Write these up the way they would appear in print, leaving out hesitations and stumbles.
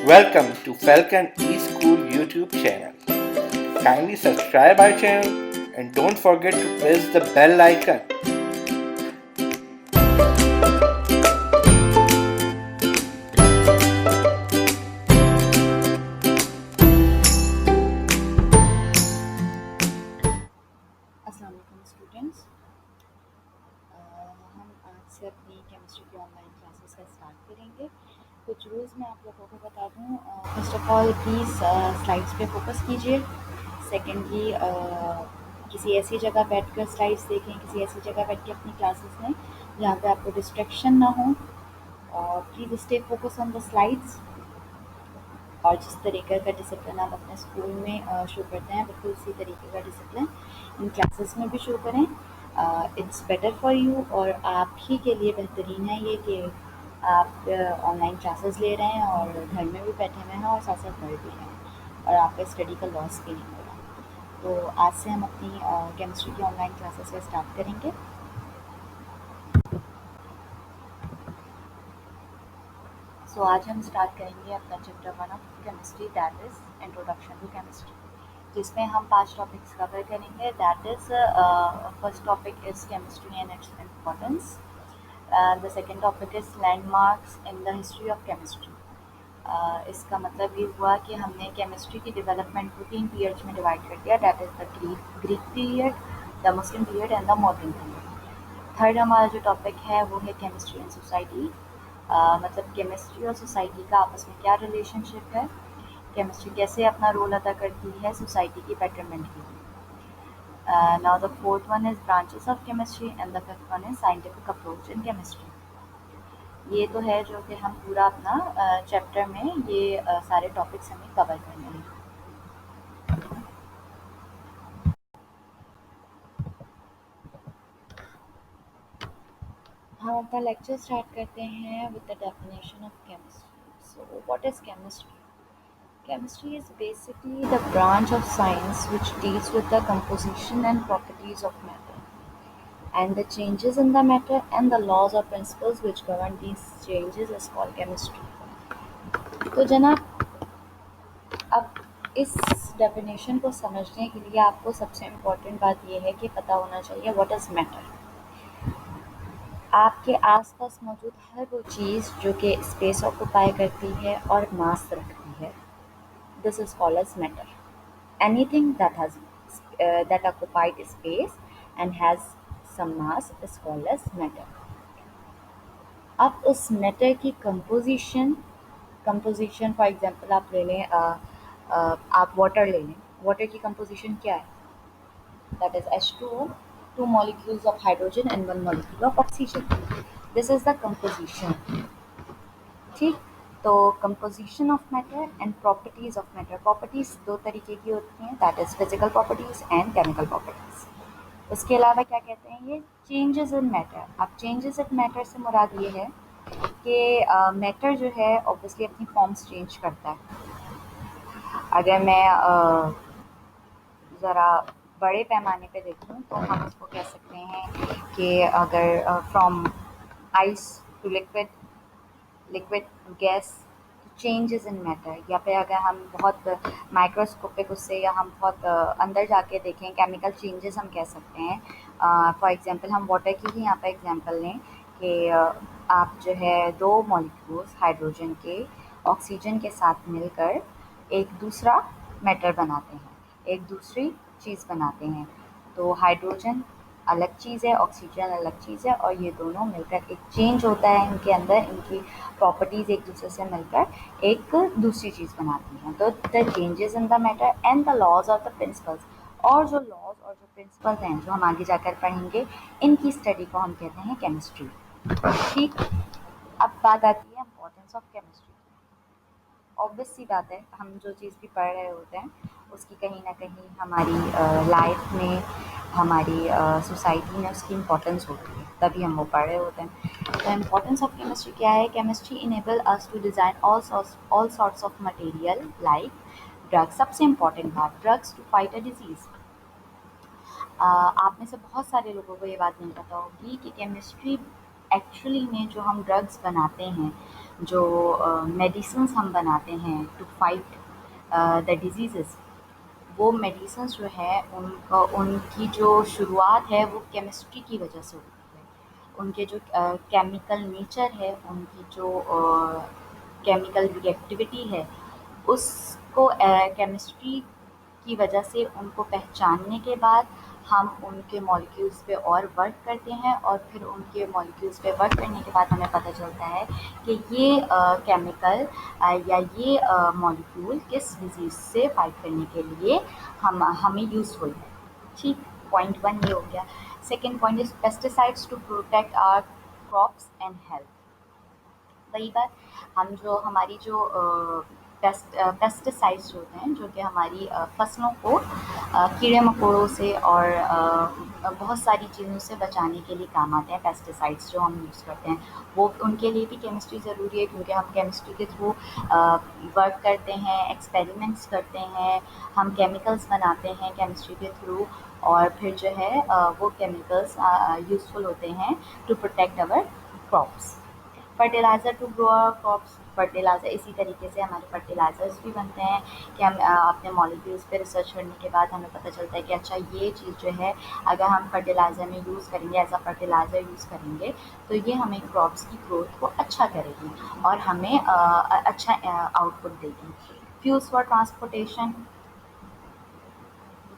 Welcome to Falcon eSchool YouTube channel. Kindly subscribe our channel and don't forget to press the bell icon. अस्सलाम वालेकुम students. हम आज से अपनी chemistry की ऑनलाइन क्लासेस का स्टार्ट करेंगे। कुछ रूल्स मैं आप लोगों को बता दूं। First of all please slides पे फोकस कीजिए। सेकेंडली किसी ऐसी जगह बैठकर स्लाइड्स देखें, किसी ऐसी जगह बैठ के अपनी क्लासेस लें जहाँ पे आपको डिस्ट्रैक्शन ना हो। और please stay focus on the slides. और जिस तरीके का डिसिप्लिन आप अपने स्कूल में शो करते हैं, बिल्कुल उसी तरीके का डिसिप्लिन इन क्लासेस में भी शो करें। इट्स बेटर फॉर यू, और आप ही के लिए बेहतरीन है ये कि आप ऑनलाइन क्लासेस ले रहे हैं और घर में भी बैठे हुए हैं और साथ साथ पढ़ भी रहे हैं, और आपका स्टडी का लॉस भी नहीं हो रहा। तो आज से हम अपनी केमिस्ट्री की ऑनलाइन क्लासेस का स्टार्ट करेंगे। सो आज हम स्टार्ट करेंगे अपना chapter 1 of chemistry, that is introduction to chemistry, जिसमें हम 5 टॉपिक्स कवर करेंगे। That is first topic is chemistry and its importance. The second topic is landmarks in the history of chemistry. इसका मतलब ये हुआ कि हमने केमिस्ट्री की डेवलपमेंट को 3 पीरियड्स में डिवाइड कर दिया। That is the Greek period, the Muslim period and the modern period. Third हमारा जो टॉपिक है वो है केमिस्ट्री एंड सोसाइटी। मतलब केमिस्ट्री और सोसाइटी का आपस में क्या रिलेशनशिप है, केमिस्ट्री कैसे अपना रोल अदा करती है सोसाइटी की बेटरमेंट के लिए। Now the fourth one is branches of chemistry and the fifth one is scientific approach in chemistry. ये तो है जो कि हम पूरा अपना चैप्टर में ये सारे टॉपिक्स हमें कवर करने हैं। हम अपना लेक्चर स्टार्ट करते हैं with the definition of chemistry. So what is chemistry? Chemistry is basically the branch of science which deals with the composition and properties of matter, and the changes in the matter and the laws or principles which govern these changes is called chemistry. तो जनाब, अब इस definition को समझने के लिए आपको सबसे इम्पोर्टेंट बात यह है कि पता होना चाहिए व्हाट इज़ मैटर। आपके आसपास मौजूद हर वो चीज़ जो कि स्पेस ऑक्युपाई करती है और मास रखती है, this is called as matter. Anything that has that occupied space and has some mass is called as matter. अब उस मैटर की कंपोजिशन फॉर एग्जांपल आप ले लें, आप वाटर ले लें। वाटर की कंपोजिशन क्या है? That is H2O, 2 molecules of hydrogen and 1 molecule of oxygen. This is the composition. ठीक, तो composition of matter and properties of matter. Properties दो तरीके की होती हैं, that is physical properties and chemical properties. उसके अलावा क्या कहते हैं, ये चेंजेस इन मैटर। अब चेंजेस इन मैटर से मुराद ये है कि मैटर जो है ऑब्वियसली अपनी फॉर्म्स चेंज करता है। अगर मैं ज़रा बड़े पैमाने पे देखूँ तो हम उसको कह सकते हैं कि अगर from ice to liquid, liquid to gas, changes in matter. या फिर अगर हम बहुत माइक्रोस्कोपिक उससे, या हम बहुत अंदर जाके देखें, केमिकल चेंजेस हम कह सकते हैं। फॉर एग्जांपल हम वाटर की ही यहाँ पर एग्जांपल लें कि आप जो है 2 मॉलिक्यूल्स हाइड्रोजन के ऑक्सीजन के साथ मिलकर एक दूसरा मैटर बनाते हैं, एक दूसरी चीज़ बनाते हैं। तो हाइड्रोजन अलग चीज़ है, ऑक्सीजन अलग चीज़ है, और ये दोनों मिलकर एक चेंज होता है इनके अंदर, इनकी प्रॉपर्टीज़ एक दूसरे से मिलकर एक दूसरी चीज़ बनाती हैं। तो the changes in the matter and the laws of the principles, और जो लॉज और जो प्रिंसिपल्स हैं जो हम आगे जाकर पढ़ेंगे, इनकी स्टडी को हम कहते हैं केमिस्ट्री। ठीक, अब बात आती है इम्पोर्टेंस ऑफ केमिस्ट्री। ऑब्वियस सी बात है, हम जो चीज़ भी पढ़ रहे होते हैं उसकी कहीं ना कहीं हमारी लाइफ में, हमारी सोसाइटी में उसकी इम्पोर्टेंस होती है, तभी हम वो पढ़ रहे होते हैं। द इम्पोर्टेंस ऑफ केमिस्ट्री क्या है? Chemistry enable us to design all sorts of material like drugs. सबसे इम्पॉर्टेंट बात, drugs to fight a disease. आप में से बहुत सारे लोगों को ये बात नहीं पता होगी कि केमिस्ट्री एक्चुअली में जो हम ड्रग्स बनाते हैं, जो मेडिसिन्स हम बनाते हैं टू फाइट द डिजीज़ेज़, वो मेडिसिन्स जो है उनका उनकी जो शुरुआत है वो केमिस्ट्री की वजह से होती है। उनके जो केमिकल नेचर है, उनकी जो केमिकल रिएक्टिविटी है, उसको केमिस्ट्री की वजह से उनको पहचानने के बाद हम उनके मॉलिक्यूल्स पे और वर्क करते हैं, और फिर उनके मॉलिक्यूल्स पे वर्क करने के बाद हमें पता चलता है कि ये केमिकल या ये मॉलिक्यूल किस डिज़ीज़ से फाइट करने के लिए हमें यूज़फुल है। ठीक, पॉइंट 1 ये हो गया। Second point is pesticides to protect our crops and health. वही बात, हम जो हमारी जो पेस्टिसाइड्स होते हैं, जो कि हमारी फसलों को कीड़े मकोड़ों से और बहुत सारी चीज़ों से बचाने के लिए काम आते हैं। पेस्टिसाइड्स जो हम यूज़ करते हैं, वो उनके लिए भी केमिस्ट्री ज़रूरी है, क्योंकि हम केमिस्ट्री के थ्रू वर्क करते हैं, एक्सपेरिमेंट्स करते हैं, हम केमिकल्स बनाते हैं केमिस्ट्री के थ्रू, और फिर जो है वो केमिकल्स यूज़फुल होते हैं to protect our crops. Fertiliser to grow our crops, fertiliser इसी तरीके से हमारे फर्टिलाइज़र्स भी बनते हैं कि हम अपने मॉलिक्यूल्स पे रिसर्च करने के बाद हमें पता चलता है कि अच्छा ये चीज़ जो है अगर हम फर्टिलाइज़र में यूज़ करेंगे, एज अ फर्टिलाइज़र यूज़ करेंगे, तो ये हमें क्रॉप्स की ग्रोथ को अच्छा करेगी और हमें अच्छा आउटपुट देगी। Fuels for transportation,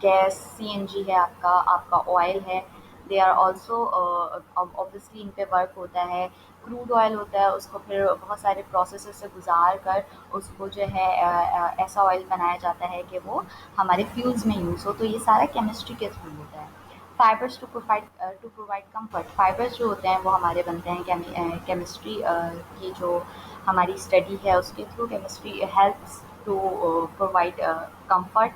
gas, CNG है आपका ऑयल है, दे आर ऑल्सो ऑब्वियसली इन पे वर्क होता है। क्रूड ऑयल होता है, उसको फिर बहुत सारे प्रोसेसेस से गुजार कर उसको जो है ऐसा ऑयल बनाया जाता है कि वो हमारे फ्यूल्स में यूज़ हो, तो ये सारा केमिस्ट्री के थ्रू होता है। Fibres to provide comfort, fibres जो होते हैं वो हमारे बनते हैं केमिस्ट्री की जो हमारी स्टडी है उसके through. Chemistry helps to provide comfort,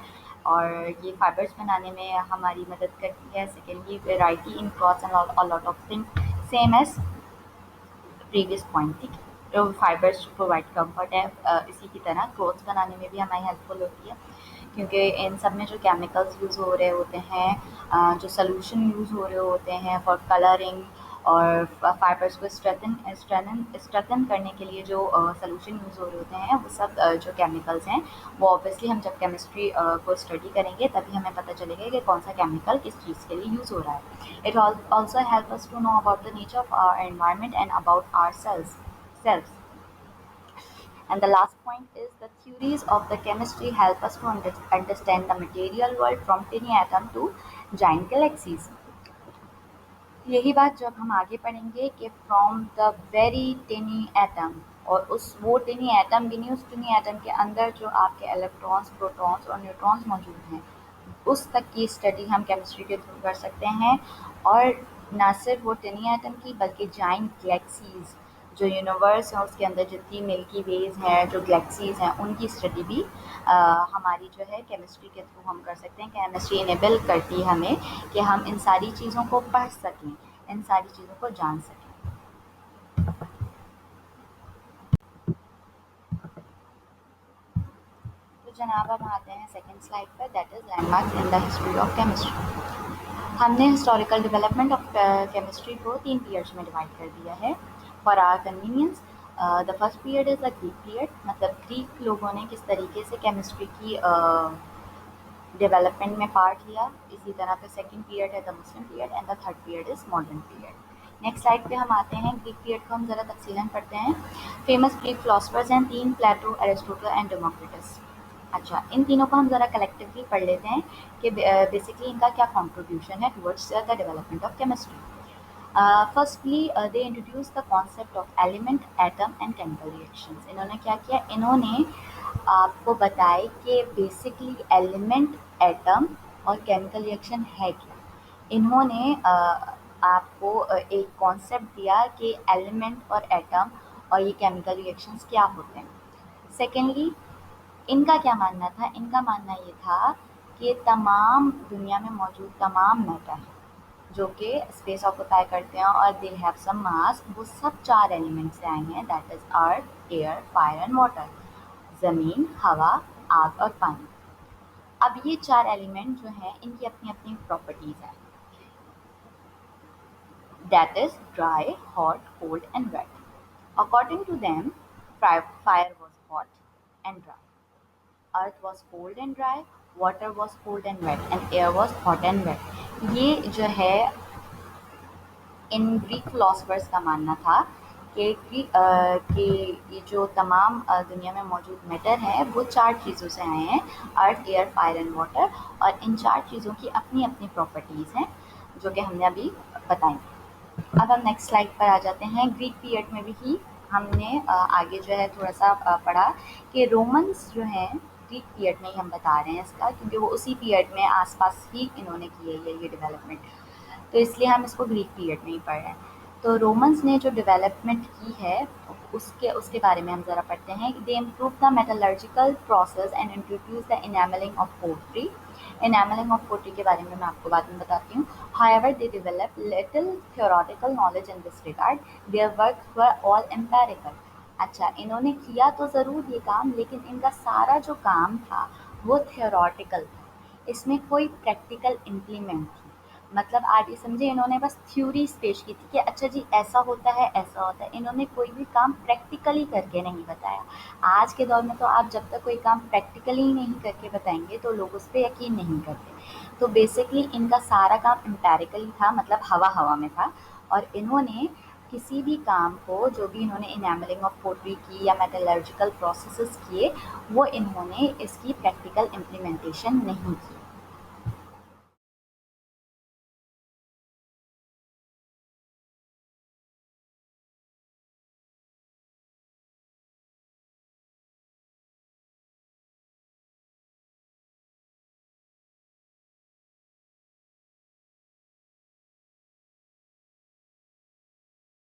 और ये फाइबर्स बनाने में हमारी मदद करती है। Secondly, variety in clothes and a lot of things, same as previous point, ठीक है। तो फाइबर्स प्रोवाइड कंफर्ट है, इसी की तरह क्लोथ्स बनाने में भी हमारी हेल्पफुल होती है, क्योंकि इन सब में जो केमिकल्स यूज़ हो रहे होते हैं, जो सोल्यूशन यूज़ हो रहे होते हैं फॉर कलरिंग, और फाइबर्स को स्ट्रेथन करने के लिए जो सोल्यूशन यूज़ हो रहे होते हैं, वो सब जो केमिकल्स हैं, वो ऑब्वियसली हम जब केमिस्ट्री को स्टडी करेंगे तभी हमें पता चलेगा कि कौन सा केमिकल किस चीज़ के लिए यूज़ हो रहा है। It also help us to know about the nature of our environment and about ourselves selves. And the last point is the theories of the chemistry help us to understand the material world from tiny atom to giant galaxies. यही बात जब हम आगे पढ़ेंगे कि from the very टिनी atom, और उस वो टिनी एटम भी नहीं, उस टिनी एटम के अंदर जो आपके इलेक्ट्रॉन्स, प्रोटॉन्स और न्यूट्रॉन्स मौजूद हैं, उस तक की स्टडी हम केमिस्ट्री के थ्रू कर सकते हैं। और ना सिर्फ वो टिनी एटम की, बल्कि जाइंट गैलेक्सीज, जो यूनिवर्स है उसके अंदर जितनी मिल्की वेज हैं, जो गैलेक्सीज हैं, उनकी स्टडी भी हमारी जो है केमिस्ट्री के थ्रू हम कर सकते हैं। केमिस्ट्री इनेबल करती है हमें कि हम इन सारी चीज़ों को पढ़ सकें, इन सारी चीज़ों को जान सकें। तो जनाब अब आते हैं सेकेंड स्लाइड पर, that is landmarks in the history of chemistry. हमने हिस्टोरिकल डेवलपमेंट ऑफ केमिस्ट्री को 3 पीरियड्स में डिवाइड कर दिया है for our convenience. The first period is the Greek period, मतलब ग्रीक लोगों ने किस तरीके से केमिस्ट्री की डेवलपमेंट में पार्ट लिया। इसी तरह पे सेकंड पीरियड है the Muslim period, and the third period is modern period. Next slide पे हम आते हैं, ग्रीक पीरियड को हम ज़रा तफसीलन पढ़ते हैं। फेमस ग्रीक फिलोसफर्स हैं 3, प्लेटो, एरिस्टोटल एंड डेमोक्रिटस। अच्छा, इन तीनों को हम ज़रा कलेक्टिवली पढ़ लेते हैं कि बेसिकली इनका क्या कंट्रीब्यूशन है towards the development of chemistry. Firstly they introduce the concept of element, atom and chemical reactions. इन्होंने क्या किया, इन्होंने आपको बताया कि बेसिकली एलिमेंट, एटम और केमिकल रिएक्शन है क्या। इन्होंने आपको एक कॉन्सेप्ट दिया कि एलिमेंट और एटम और ये केमिकल रिएक्शंस क्या होते हैं। सेकेंडली, इनका क्या मानना था, इनका मानना ये था कि तमाम दुनिया में मौजूद तमाम मैटर जो कि स्पेस ऑक्यूपाई करते हैं और दे हैव सम मास, वो सब 4 एलिमेंट से आए हैं, that is earth, air, fire and water. ज़मीन, हवा, आग और पानी। अब ये 4 एलिमेंट जो हैं, इनकी अपनी अपनी प्रॉपर्टीज़ हैं। that is dry, hot, cold, and wet. According to them, fire was hot and dry, earth was cold and dry, water was cold and wet, and air was hot and wet. ये जो है in Greek philosophers का मानना था कि ये जो तमाम दुनिया में मौजूद मैटर है वो चार चीज़ों से आए हैं, अर्थ, एयर, फायर एंड वाटर, और इन चार चीज़ों की अपनी अपनी प्रॉपर्टीज़ हैं जो कि हमने अभी बताई। अब हम नेक्स्ट स्लाइड पर आ जाते हैं। ग्रीक पीरियड में भी ही हमने आगे जो है थोड़ा सा पढ़ा कि रोमन्स जो हैं ग्रीक पीरियड में ही हम बता रहे हैं इसका, क्योंकि वो उसी पीरियड में आसपास ही इन्होंने की है ये डेवलपमेंट, तो इसलिए हम इसको ग्रीक पीरियड में ही पढ़ रहे हैं। तो रोमन्स ने जो डेवलपमेंट की है उसके उसके बारे में हम ज़रा पढ़ते हैं। They improve the metallurgical process and introduce the enamelling of pottery. Enamelling of pottery के बारे में मैं आपको बाद में बताती हूँ। However they develop little theoretical knowledge in this regard, their works were all empirical. अच्छा, इन्होंने किया तो ज़रूर ये काम, लेकिन इनका सारा जो काम था वो थियोरेटिकल था, इसमें कोई प्रैक्टिकल इम्प्लीमेंट थी। मतलब आप ये समझे, इन्होंने बस थ्योरीज पेश की थी कि अच्छा जी ऐसा होता है ऐसा होता है, इन्होंने कोई भी काम प्रैक्टिकली करके नहीं बताया। आज के दौर में तो आप जब तक कोई काम प्रैक्टिकली नहीं करके बताएंगे तो लोग उस पर यकीन नहीं करते। तो बेसिकली इनका सारा काम एम्पेरिकली था, मतलब हवा हवा में था, और इन्होंने किसी भी काम को, जो भी इन्होंने इनामलिंग ऑफ पोट्री की या मेटलर्जिकल प्रोसेसेस किए, वो इन्होंने इसकी प्रैक्टिकल इम्प्लीमेंटेशन नहीं की।